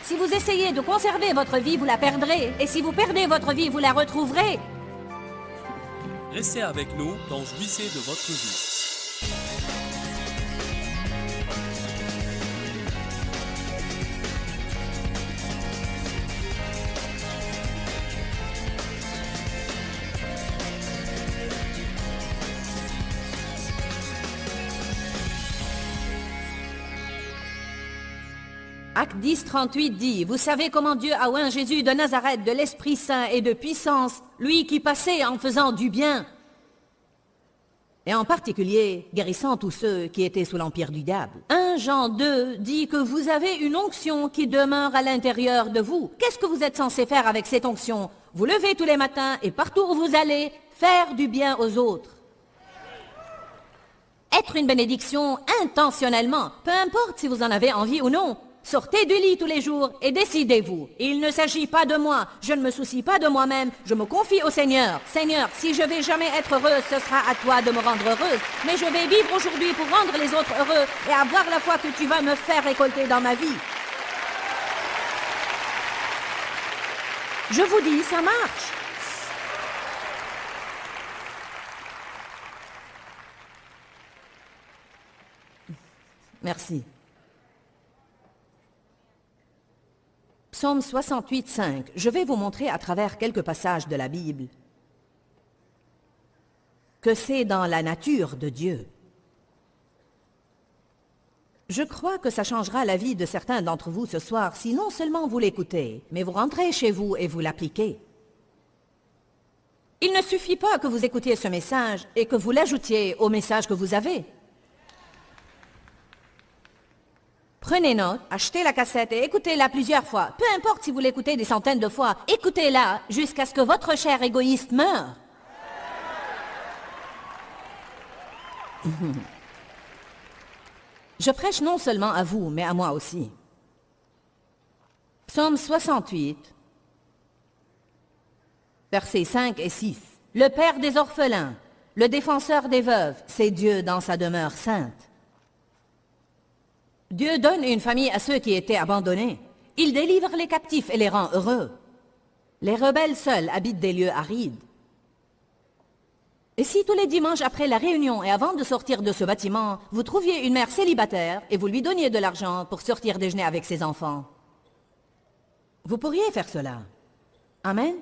Si vous essayez de conserver votre vie, vous la perdrez. Et si vous perdez votre vie, vous la retrouverez. Restez avec nous dans Jouissez de votre vie. Acte 10, 38 dit, « Vous savez comment Dieu a oint Jésus de Nazareth de l'Esprit Saint et de puissance, lui qui passait en faisant du bien, et en particulier guérissant tous ceux qui étaient sous l'empire du diable. » 1 Jean 2 dit que vous avez une onction qui demeure à l'intérieur de vous. Qu'est-ce que vous êtes censé faire avec cette onction? Vous levez tous les matins et partout où vous allez, faire du bien aux autres. Être une bénédiction intentionnellement, peu importe si vous en avez envie ou non. Sortez du lit tous les jours et décidez-vous. Il ne s'agit pas de moi, je ne me soucie pas de moi-même, je me confie au Seigneur. Seigneur, si je vais jamais être heureuse, ce sera à toi de me rendre heureuse. Mais je vais vivre aujourd'hui pour rendre les autres heureux et avoir la foi que tu vas me faire récolter dans ma vie. Je vous dis, ça marche. Merci. Psaume 68, 5. Je vais vous montrer à travers quelques passages de la Bible que c'est dans la nature de Dieu. Je crois que ça changera la vie de certains d'entre vous ce soir si non seulement vous l'écoutez, mais vous rentrez chez vous et vous l'appliquez. Il ne suffit pas que vous écoutiez ce message et que vous l'ajoutiez au message que vous avez. Prenez note, achetez la cassette et écoutez-la plusieurs fois. Peu importe si vous l'écoutez des centaines de fois, écoutez-la jusqu'à ce que votre chair égoïste meure. Je prêche non seulement à vous, mais à moi aussi. Psaume 68, versets 5 et 6. Le Père des orphelins, le défenseur des veuves, c'est Dieu dans sa demeure sainte. Dieu donne une famille à ceux qui étaient abandonnés. Il délivre les captifs et les rend heureux. Les rebelles seuls habitent des lieux arides. Et si tous les dimanches après la réunion et avant de sortir de ce bâtiment, vous trouviez une mère célibataire et vous lui donniez de l'argent pour sortir déjeuner avec ses enfants? Vous pourriez faire cela. Amen.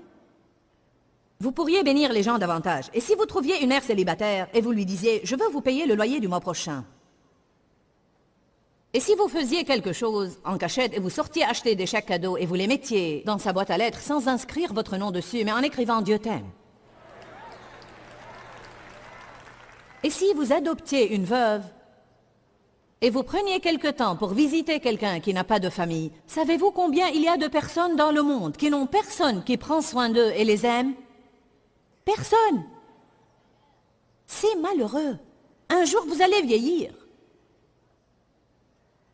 Vous pourriez bénir les gens davantage. Et si vous trouviez une mère célibataire et vous lui disiez « Je veux vous payer le loyer du mois prochain », et si vous faisiez quelque chose en cachette et vous sortiez acheter des chèques cadeaux et vous les mettiez dans sa boîte à lettres sans inscrire votre nom dessus, mais en écrivant « Dieu t'aime ». Et si vous adoptiez une veuve et vous preniez quelque temps pour visiter quelqu'un qui n'a pas de famille, savez-vous combien il y a de personnes dans le monde qui n'ont personne qui prend soin d'eux et les aime? Personne. C'est malheureux. Un jour, vous allez vieillir.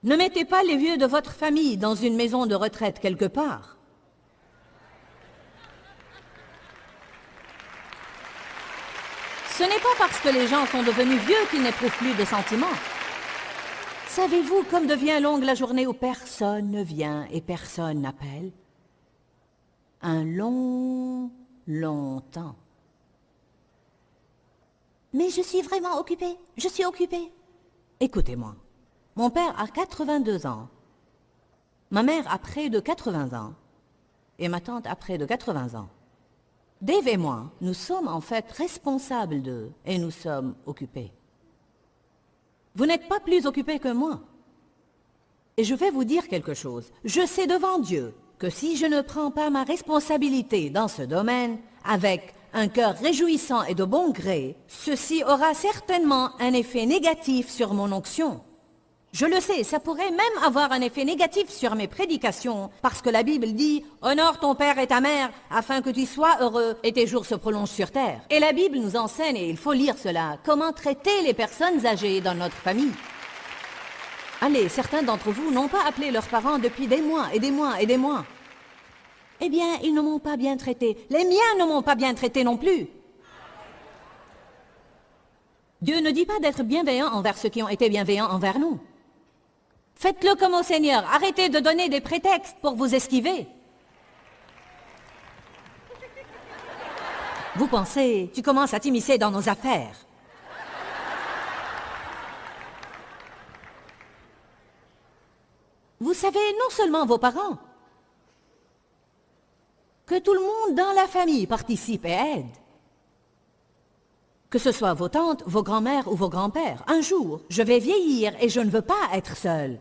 Ne mettez pas les vieux de votre famille dans une maison de retraite quelque part. Ce n'est pas parce que les gens sont devenus vieux qu'ils n'éprouvent plus de sentiments. Savez-vous comme devient longue la journée où personne ne vient et personne n'appelle? Un long temps. Mais je suis vraiment occupée, je suis occupée. Écoutez-moi. Mon père a 82 ans, ma mère a près de 80 ans et ma tante a près de 80 ans. Dave et moi, nous sommes en fait responsables d'eux et nous sommes occupés. Vous n'êtes pas plus occupés que moi. Et je vais vous dire quelque chose. Je sais devant Dieu que si je ne prends pas ma responsabilité dans ce domaine avec un cœur réjouissant et de bon gré, ceci aura certainement un effet négatif sur mon onction. Je le sais, ça pourrait même avoir un effet négatif sur mes prédications, parce que la Bible dit « Honore ton père et ta mère, afin que tu sois heureux et tes jours se prolongent sur terre. » Et la Bible nous enseigne, et il faut lire cela, comment traiter les personnes âgées dans notre famille. Allez, certains d'entre vous n'ont pas appelé leurs parents depuis des mois et des mois et des mois. Eh bien, ils ne m'ont pas bien traité. Les miens ne m'ont pas bien traité non plus. Dieu ne dit pas d'être bienveillant envers ceux qui ont été bienveillants envers nous. Faites-le comme au Seigneur. Arrêtez de donner des prétextes pour vous esquiver. Vous pensez, tu commences à t'immiscer dans nos affaires. Vous savez, non seulement vos parents, que tout le monde dans la famille participe et aide. Que ce soit vos tantes, vos grands-mères ou vos grands-pères. Un jour, je vais vieillir et je ne veux pas être seule.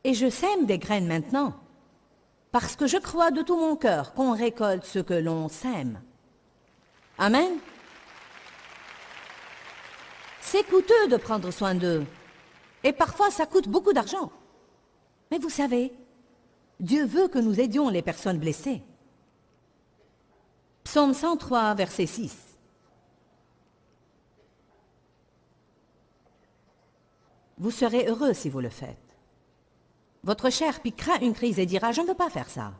Et je sème des graines maintenant, parce que je crois de tout mon cœur qu'on récolte ce que l'on sème. Amen. C'est coûteux de prendre soin d'eux, et parfois ça coûte beaucoup d'argent. Mais vous savez, Dieu veut que nous aidions les personnes blessées. Psaume 103, verset 6. Vous serez heureux si vous le faites. Votre chair piquera une crise et dira « Je ne veux pas faire ça ».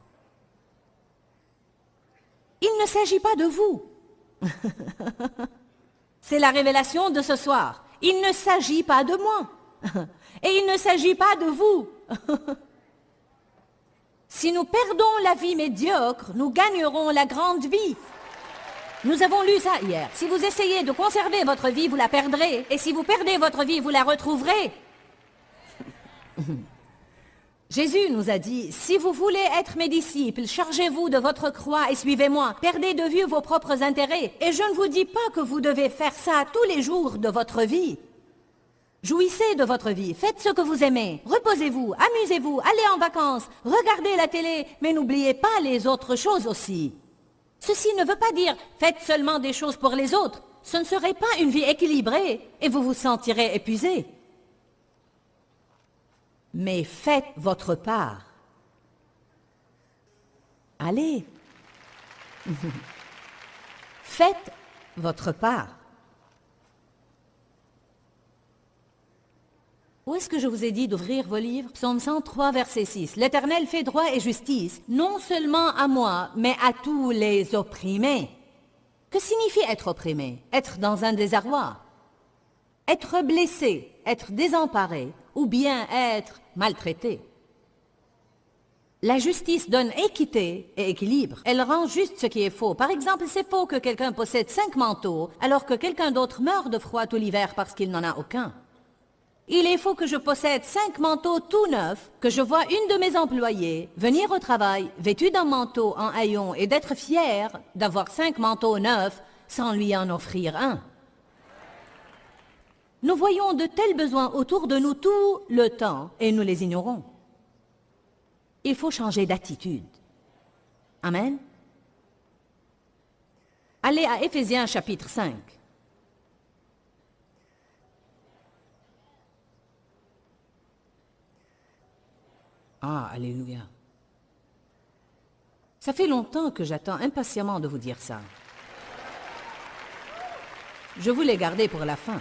Il ne s'agit pas de vous. C'est la révélation de ce soir. Il ne s'agit pas de moi. Et il ne s'agit pas de vous. Si nous perdons la vie médiocre, nous gagnerons la grande vie. Nous avons lu ça hier. Si vous essayez de conserver votre vie, vous la perdrez. Et si vous perdez votre vie, vous la retrouverez. Jésus nous a dit, si vous voulez être mes disciples, chargez-vous de votre croix et suivez-moi. Perdez de vue vos propres intérêts. Et je ne vous dis pas que vous devez faire ça tous les jours de votre vie. Jouissez de votre vie, faites ce que vous aimez, reposez-vous, amusez-vous, allez en vacances, regardez la télé, mais n'oubliez pas les autres choses aussi. Ceci ne veut pas dire faites seulement des choses pour les autres. Ce ne serait pas une vie équilibrée et vous vous sentirez épuisé. Mais faites votre part. Allez. Faites votre part. Où est-ce que je vous ai dit d'ouvrir vos livres? Psaume 103, verset 6. L'Éternel fait droit et justice, non seulement à moi, mais à tous les opprimés. Que signifie être opprimé? Être dans un désarroi. Être blessé, être désemparé, ou bien être maltraité. La justice donne équité et équilibre. Elle rend juste ce qui est faux. Par exemple, c'est faux que quelqu'un possède 5 manteaux, alors que quelqu'un d'autre meurt de froid tout l'hiver parce qu'il n'en a aucun. Il est faux que je possède 5 manteaux tout neufs, que je vois une de mes employées venir au travail, vêtue d'un manteau en haillons et d'être fière d'avoir 5 manteaux neufs sans lui en offrir un. Nous voyons de tels besoins autour de nous tout le temps et nous les ignorons. Il faut changer d'attitude. Amen. Allez à Éphésiens chapitre 5. Ah, alléluia. Ça fait longtemps que j'attends impatiemment de vous dire ça. Je voulais garder pour la fin.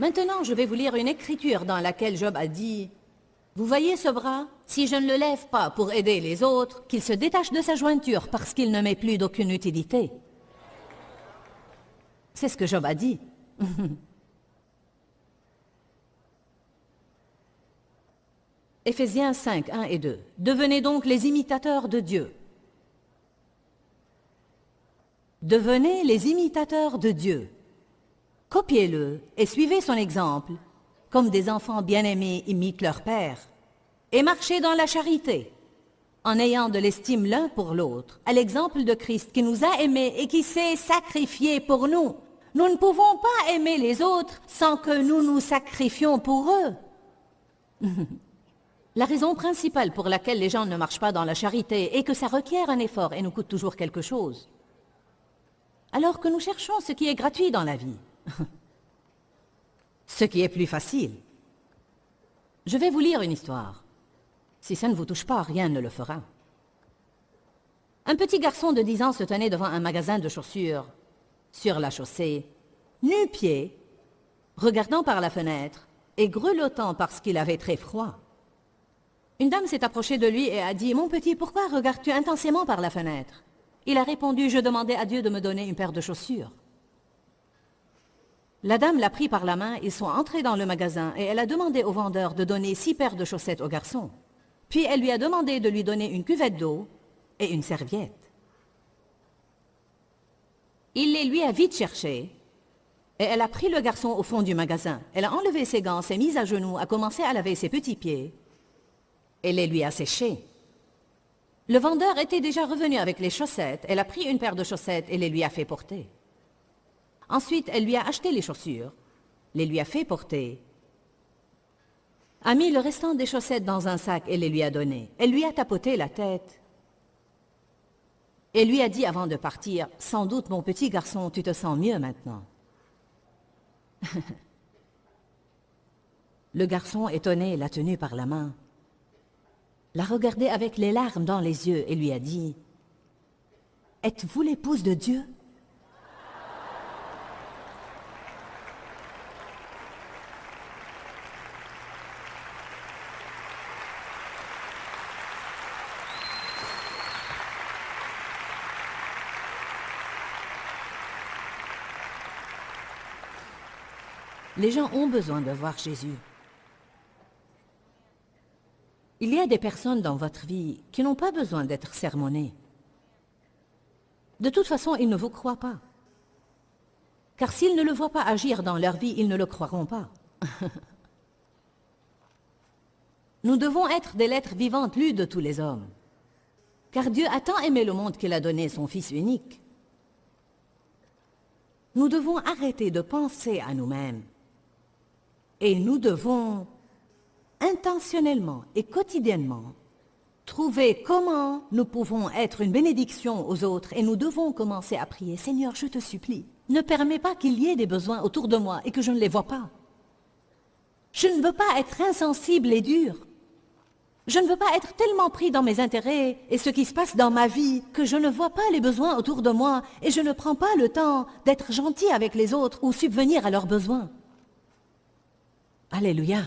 Maintenant, je vais vous lire une écriture dans laquelle Job a dit « Vous voyez ce bras? Si je ne le lève pas pour aider les autres, qu'il se détache de sa jointure parce qu'il ne m'est plus d'aucune utilité. » C'est ce que Job a dit. Éphésiens 5, 1 et 2. Devenez donc les imitateurs de Dieu. Devenez les imitateurs de Dieu. Copiez-le et suivez son exemple, comme des enfants bien-aimés imitent leur père. Et marchez dans la charité, en ayant de l'estime l'un pour l'autre, à l'exemple de Christ qui nous a aimés et qui s'est sacrifié pour nous. Nous ne pouvons pas aimer les autres sans que nous nous sacrifions pour eux. La raison principale pour laquelle les gens ne marchent pas dans la charité est que ça requiert un effort et nous coûte toujours quelque chose. Alors que nous cherchons ce qui est gratuit dans la vie. Ce qui est plus facile. Je vais vous lire une histoire. Si ça ne vous touche pas, rien ne le fera. Un petit garçon de 10 ans se tenait devant un magasin de chaussures, sur la chaussée, nu-pieds, regardant par la fenêtre et grelottant parce qu'il avait très froid. Une dame s'est approchée de lui et a dit « Mon petit, pourquoi regardes-tu intensément par la fenêtre ?» Il a répondu « Je demandais à Dieu de me donner une paire de chaussures. » La dame l'a pris par la main, ils sont entrés dans le magasin et elle a demandé au vendeur de donner 6 paires de chaussettes au garçon. Puis elle lui a demandé de lui donner une cuvette d'eau et une serviette. Il les lui a vite cherchés et elle a pris le garçon au fond du magasin. Elle a enlevé ses gants, s'est mise à genoux, a commencé à laver ses petits pieds et les lui a séchés. Le vendeur était déjà revenu avec les chaussettes. Elle a pris une paire de chaussettes et les lui a fait porter. Ensuite, elle lui a acheté les chaussures, les lui a fait porter, a mis le restant des chaussettes dans un sac et les lui a données. Elle lui a tapoté la tête et lui a dit avant de partir, « Sans doute, mon petit garçon, tu te sens mieux maintenant. » Le garçon, étonné, l'a tenue par la main, l'a regardée avec les larmes dans les yeux et lui a dit, « Êtes-vous l'épouse de Dieu ?» Les gens ont besoin de voir Jésus. Il y a des personnes dans votre vie qui n'ont pas besoin d'être sermonnées. De toute façon, ils ne vous croient pas. Car s'ils ne le voient pas agir dans leur vie, ils ne le croiront pas. Nous devons être des lettres vivantes lues de tous les hommes. Car Dieu a tant aimé le monde qu'il a donné son Fils unique. Nous devons arrêter de penser à nous-mêmes. Et nous devons, intentionnellement et quotidiennement, trouver comment nous pouvons être une bénédiction aux autres et nous devons commencer à prier. Seigneur, je te supplie, ne permets pas qu'il y ait des besoins autour de moi et que je ne les vois pas. Je ne veux pas être insensible et dur. Je ne veux pas être tellement pris dans mes intérêts et ce qui se passe dans ma vie que je ne vois pas les besoins autour de moi et je ne prends pas le temps d'être gentil avec les autres ou subvenir à leurs besoins. Alléluia.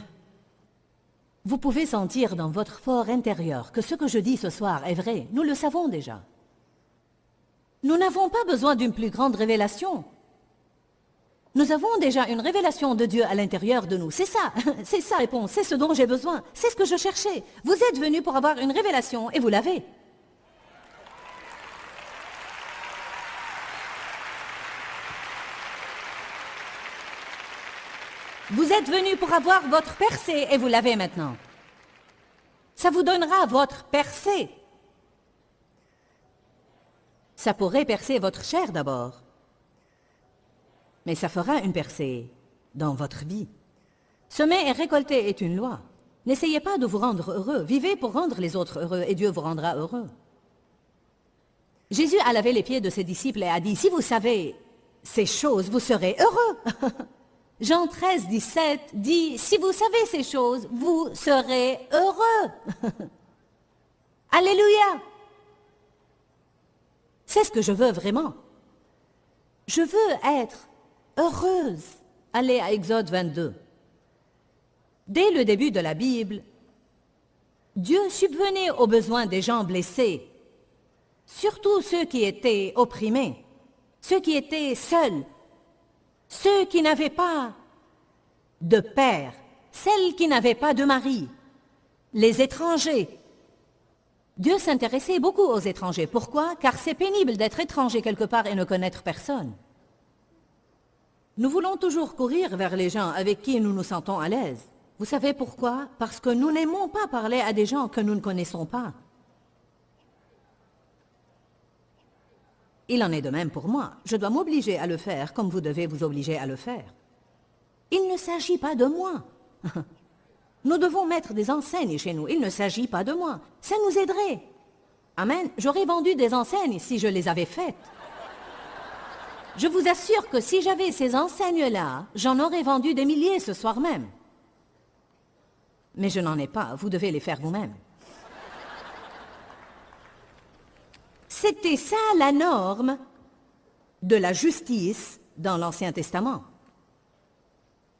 Vous pouvez sentir dans votre fort intérieur que ce que je dis ce soir est vrai. Nous le savons déjà. Nous n'avons pas besoin d'une plus grande révélation. Nous avons déjà une révélation de Dieu à l'intérieur de nous. C'est ça la réponse. C'est ce dont j'ai besoin. C'est ce que je cherchais. Vous êtes venus pour avoir une révélation et vous l'avez. Vous êtes venus pour avoir votre percée et vous l'avez maintenant. Ça vous donnera votre percée. Ça pourrait percer votre chair d'abord. Mais ça fera une percée dans votre vie. Semer et récolter est une loi. N'essayez pas de vous rendre heureux. Vivez pour rendre les autres heureux et Dieu vous rendra heureux. Jésus a lavé les pieds de ses disciples et a dit, si vous savez ces choses, vous serez heureux. Jean 13, 17 dit, si vous savez ces choses, vous serez heureux. Alléluia. C'est ce que je veux vraiment. Je veux être heureuse. Allez à Exode 22. Dès le début de la Bible, Dieu subvenait aux besoins des gens blessés, surtout ceux qui étaient opprimés, ceux qui étaient seuls, ceux qui n'avaient pas de père, celles qui n'avaient pas de mari, les étrangers. Dieu s'intéressait beaucoup aux étrangers. Pourquoi? Car c'est pénible d'être étranger quelque part et ne connaître personne. Nous voulons toujours courir vers les gens avec qui nous nous sentons à l'aise. Vous savez pourquoi? Parce que nous n'aimons pas parler à des gens que nous ne connaissons pas. Il en est de même pour moi. Je dois m'obliger à le faire comme vous devez vous obliger à le faire. Il ne s'agit pas de moi. Nous devons mettre des enseignes chez nous. Il ne s'agit pas de moi. Ça nous aiderait. Amen. J'aurais vendu des enseignes si je les avais faites. Je vous assure que si j'avais ces enseignes-là, j'en aurais vendu des milliers ce soir même. Mais je n'en ai pas. Vous devez les faire vous-même. C'était ça la norme de la justice dans l'Ancien Testament.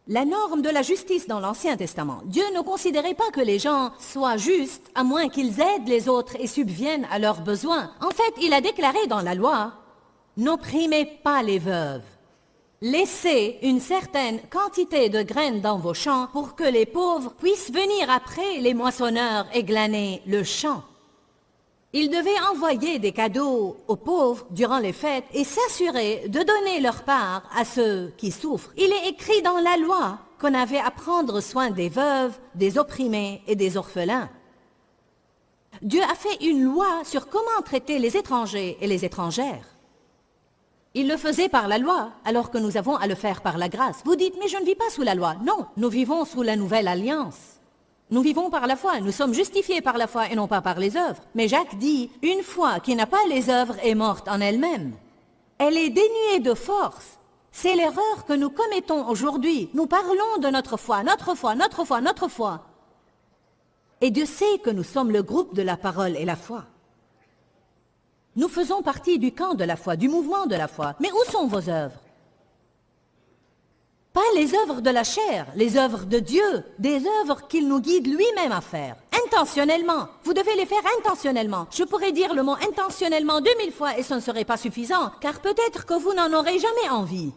La norme de la justice dans l'Ancien Testament. Dieu ne considérait pas que les gens soient justes à moins qu'ils aident les autres et subviennent à leurs besoins. En fait, il a déclaré dans la loi, « N'opprimez pas les veuves. laissez une certaine quantité de graines dans vos champs pour que les pauvres puissent venir après les moissonneurs et glaner le champ. Ils devaient envoyer des cadeaux aux pauvres durant les fêtes et s'assurer de donner leur part à ceux qui souffrent. Il est écrit dans la loi qu'on avait à prendre soin des veuves, des opprimés et des orphelins. Dieu a fait une loi sur comment traiter les étrangers et les étrangères. Il le faisait par la loi, alors que nous avons à le faire par la grâce. Vous dites, mais je ne vis pas sous la loi. Non, nous vivons sous la nouvelle alliance. Nous vivons par la foi, nous sommes justifiés par la foi et non pas par les œuvres. Mais Jacques dit, une foi qui n'a pas les œuvres est morte en elle-même. Elle est dénuée de force. C'est l'erreur que nous commettons aujourd'hui. Nous parlons de notre foi, notre foi, notre foi, notre foi. Et Dieu sait que nous sommes le groupe de la parole et la foi. Nous faisons partie du camp de la foi, du mouvement de la foi. Mais où sont vos œuvres? Pas les œuvres de la chair, les œuvres de Dieu, des œuvres qu'il nous guide lui-même à faire. Intentionnellement. Vous devez les faire intentionnellement. Je pourrais dire le mot intentionnellement 2000 fois et ce ne serait pas suffisant, car peut-être que vous n'en aurez jamais envie.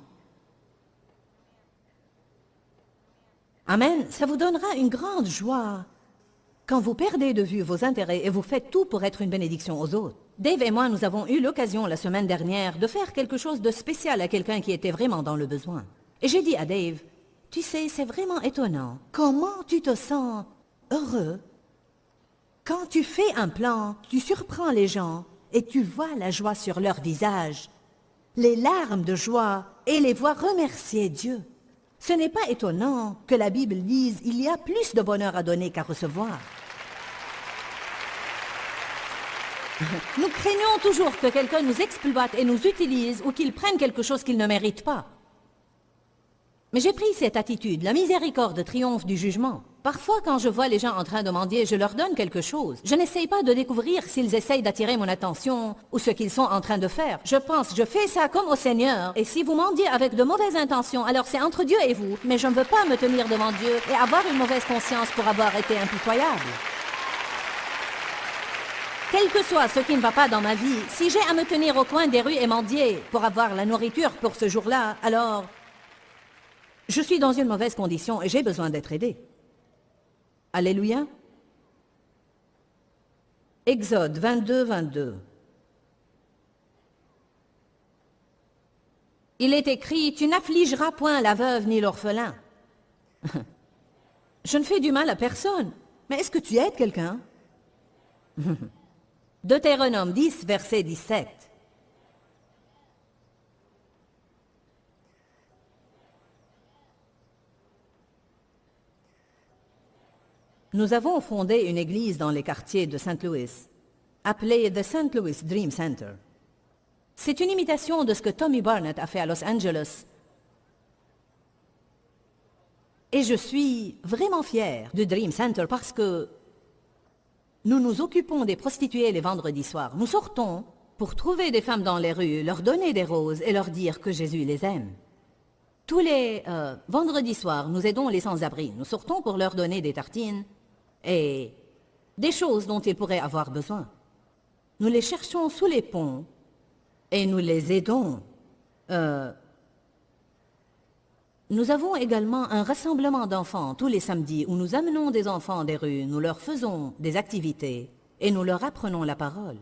Amen. Ça vous donnera une grande joie quand vous perdez de vue vos intérêts et vous faites tout pour être une bénédiction aux autres. Dave et moi, nous avons eu l'occasion la semaine dernière de faire quelque chose de spécial à quelqu'un qui était vraiment dans le besoin. Et j'ai dit à Dave, tu sais, c'est vraiment étonnant. Comment tu te sens heureux quand tu fais un plan, tu surprends les gens et tu vois la joie sur leur visage, les larmes de joie et les voir remercier Dieu. Ce n'est pas étonnant que la Bible dise, il y a plus de bonheur à donner qu'à recevoir. Nous craignons toujours que quelqu'un nous exploite et nous utilise ou qu'il prenne quelque chose qu'il ne mérite pas. Mais j'ai pris cette attitude, la miséricorde triomphe du jugement. Parfois, quand je vois les gens en train de mendier, je leur donne quelque chose. Je n'essaye pas de découvrir s'ils essayent d'attirer mon attention ou ce qu'ils sont en train de faire. Je pense, je fais ça comme au Seigneur. Et si vous mendiez avec de mauvaises intentions, alors c'est entre Dieu et vous. Mais je ne veux pas me tenir devant Dieu et avoir une mauvaise conscience pour avoir été impitoyable. Quel que soit ce qui ne va pas dans ma vie, si j'ai à me tenir au coin des rues et mendier pour avoir la nourriture pour ce jour-là, alors je suis dans une mauvaise condition et j'ai besoin d'être aidé. Alléluia. Exode 22, 22. Il est écrit, tu n'affligeras point la veuve ni l'orphelin. Je ne fais du mal à personne. Mais est-ce que tu aides quelqu'un? Deutéronome 10, verset 17. Nous avons fondé une église dans les quartiers de St. Louis, appelée The St. Louis Dream Center. C'est une imitation de ce que Tommy Barnett a fait à Los Angeles. Et je suis vraiment fière du Dream Center parce que nous nous occupons des prostituées les vendredis soirs. Nous sortons pour trouver des femmes dans les rues, leur donner des roses et leur dire que Jésus les aime. Tous les vendredis soirs, nous aidons les sans-abri. Nous sortons pour leur donner des tartines et des choses dont ils pourraient avoir besoin. Nous les cherchons sous les ponts et nous les aidons. Nous avons également un rassemblement d'enfants tous les samedis où nous amenons des enfants des rues, nous leur faisons des activités et nous leur apprenons la parole.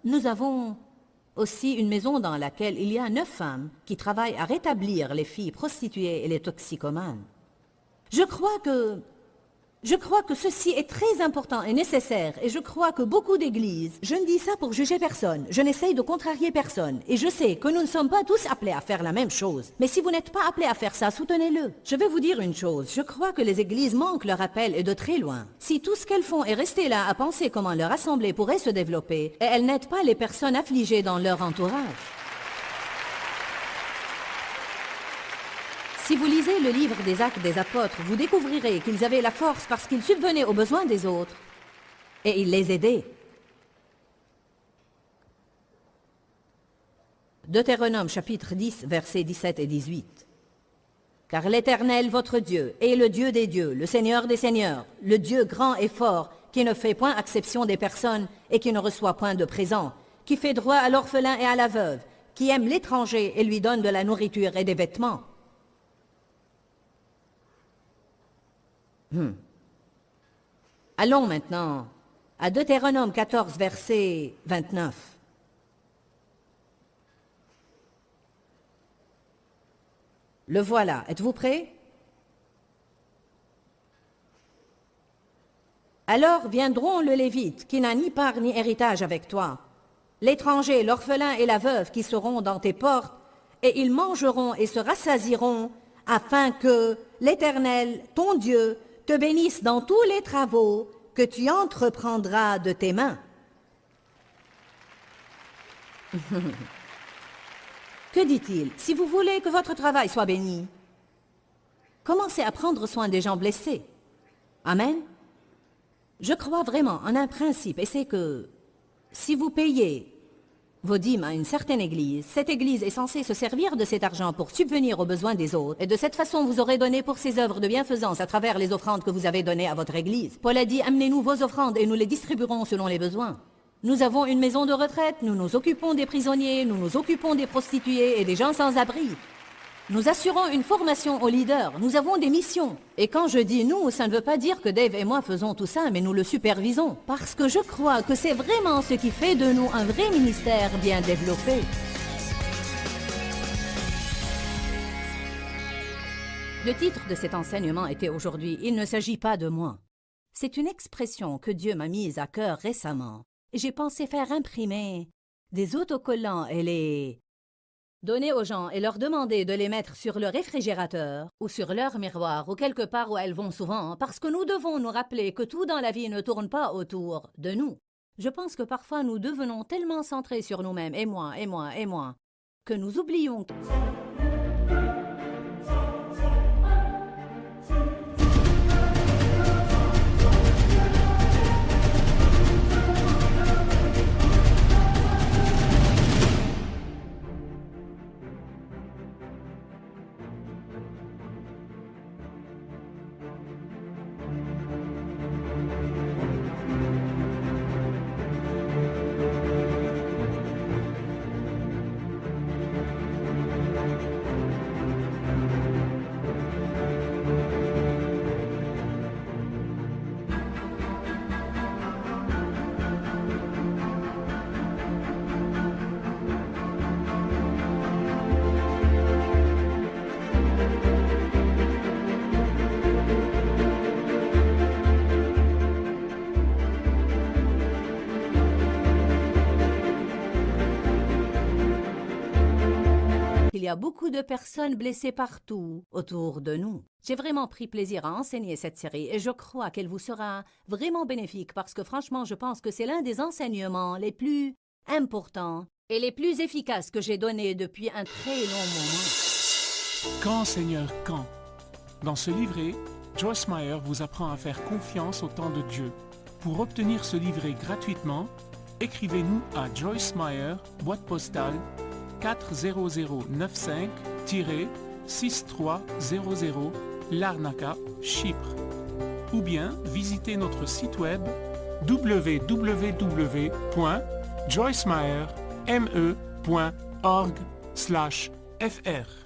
Nous avons aussi une maison dans laquelle il y a 9 femmes qui travaillent à rétablir les filles prostituées et les toxicomanes. Je crois que ceci est très important et nécessaire et je crois que beaucoup d'églises, je ne dis ça pour juger personne, je n'essaye de contrarier personne et je sais que nous ne sommes pas tous appelés à faire la même chose. Mais si vous n'êtes pas appelés à faire ça, soutenez-le. Je vais vous dire une chose, je crois que les églises manquent leur appel et de très loin. Si tout ce qu'elles font est rester là à penser comment leur assemblée pourrait se développer et elles n'aident pas les personnes affligées dans leur entourage. Si vous lisez le livre des Actes des Apôtres, vous découvrirez qu'ils avaient la force parce qu'ils subvenaient aux besoins des autres et ils les aidaient. Deutéronome chapitre 10, versets 17 et 18. Car l'Éternel, votre Dieu, est le Dieu des dieux, le Seigneur des seigneurs, le Dieu grand et fort, qui ne fait point acception des personnes et qui ne reçoit point de présent, qui fait droit à l'orphelin et à la veuve, qui aime l'étranger et lui donne de la nourriture et des vêtements. Allons maintenant à Deutéronome 14, verset 29. Le voilà. Êtes-vous prêts? Alors viendront le Lévite, qui n'a ni part ni héritage avec toi, l'étranger, l'orphelin et la veuve qui seront dans tes portes, et ils mangeront et se rassasieront, afin que l'Éternel, ton Dieu, te bénisse dans tous les travaux que tu entreprendras de tes mains. Que dit-il? Si vous voulez que votre travail soit béni, commencez à prendre soin des gens blessés. Amen. Je crois vraiment en un principe, et c'est que si vous payez vos dîmes à une certaine église, cette église est censée se servir de cet argent pour subvenir aux besoins des autres, et de cette façon vous aurez donné pour ces œuvres de bienfaisance à travers les offrandes que vous avez données à votre église. Paul a dit, amenez-nous vos offrandes et nous les distribuerons selon les besoins. Nous avons une maison de retraite, nous nous occupons des prisonniers, nous nous occupons des prostituées et des gens sans abri. Nous assurons une formation aux leaders, nous avons des missions. Et quand je dis nous, ça ne veut pas dire que Dave et moi faisons tout ça, mais nous le supervisons. Parce que je crois que c'est vraiment ce qui fait de nous un vrai ministère bien développé. Le titre de cet enseignement était aujourd'hui « Il ne s'agit pas de moi ». C'est une expression que Dieu m'a mise à cœur récemment. Et j'ai pensé faire imprimer des autocollants et les donner aux gens et leur demander de les mettre sur le réfrigérateur ou sur leur miroir ou quelque part où elles vont souvent, parce que nous devons nous rappeler que tout dans la vie ne tourne pas autour de nous. Je pense que parfois nous devenons tellement centrés sur nous-mêmes, et moi, et moi, et moi, que nous oublions. Il y a beaucoup de personnes blessées partout autour de nous. J'ai vraiment pris plaisir à enseigner cette série et je crois qu'elle vous sera vraiment bénéfique parce que franchement, je pense que c'est l'un des enseignements les plus importants et les plus efficaces que j'ai donnés depuis un très long moment. Quand, Seigneur, quand? Dans ce livret, Joyce Meyer vous apprend à faire confiance au temps de Dieu. Pour obtenir ce livret gratuitement, écrivez-nous à Joyce Meyer, boîte postale 40095-6300 Larnaca, Chypre. Ou bien visitez notre site web www.joycemeyerme.org/fr.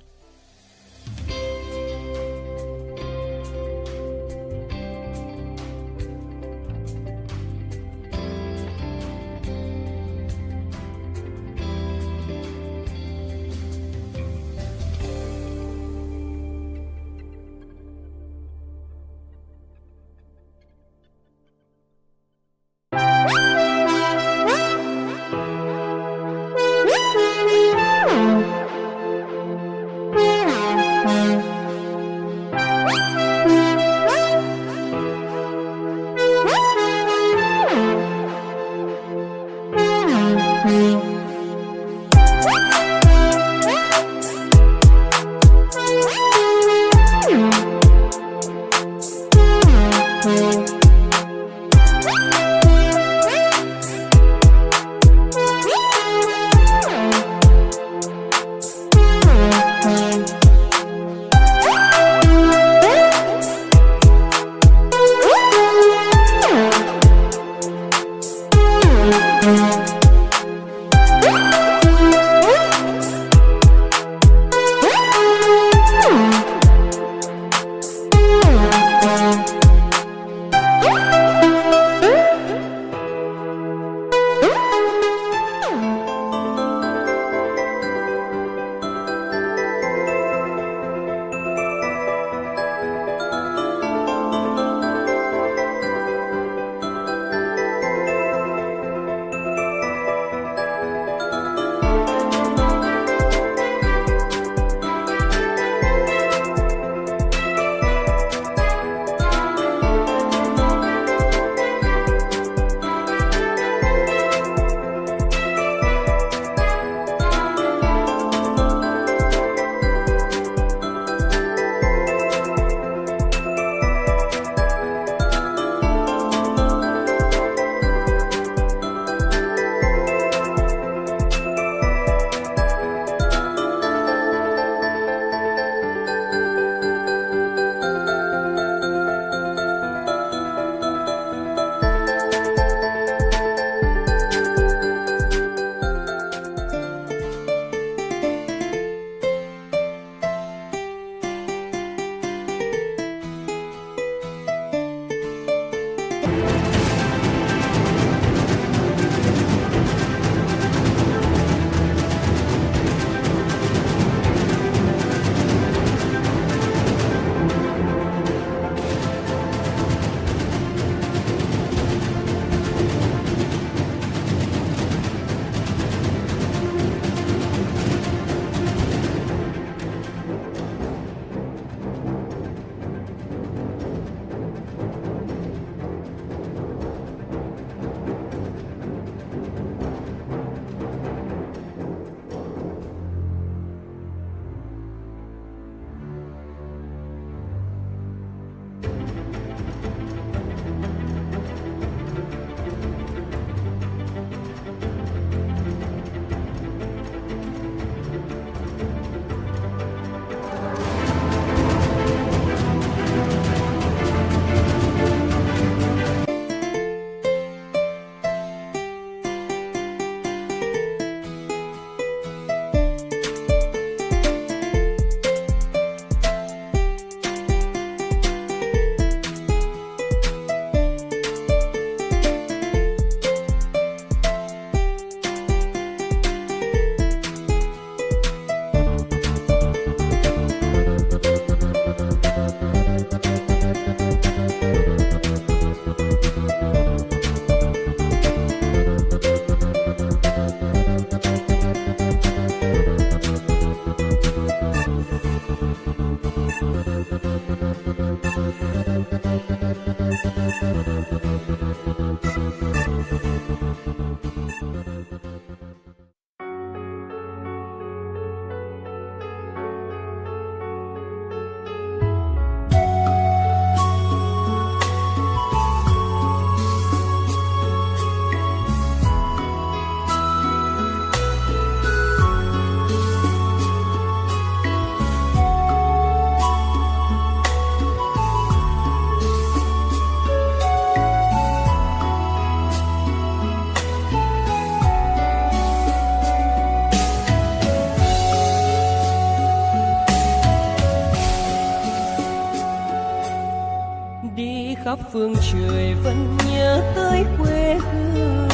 đi khắp phương trời vẫn nhớ tới quê hương.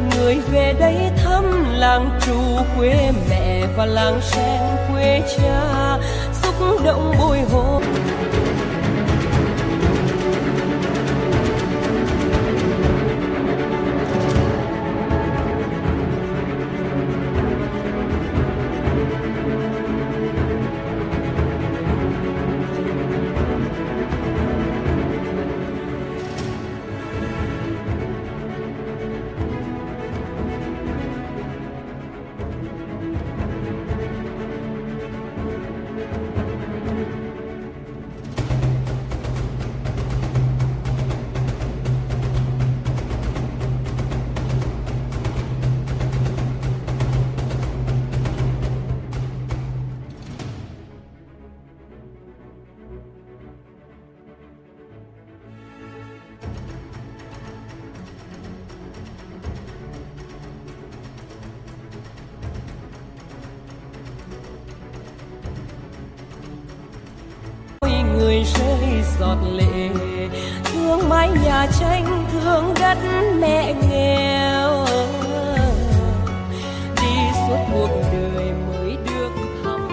Người về đây thăm làng Trù quê mẹ và làng Sen quê cha, xúc động bồi hồi. Người rơi giọt lệ, thương mái nhà tranh, thương đất mẹ nghèo, đi suốt cuộc đời mới được thăm.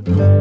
Thank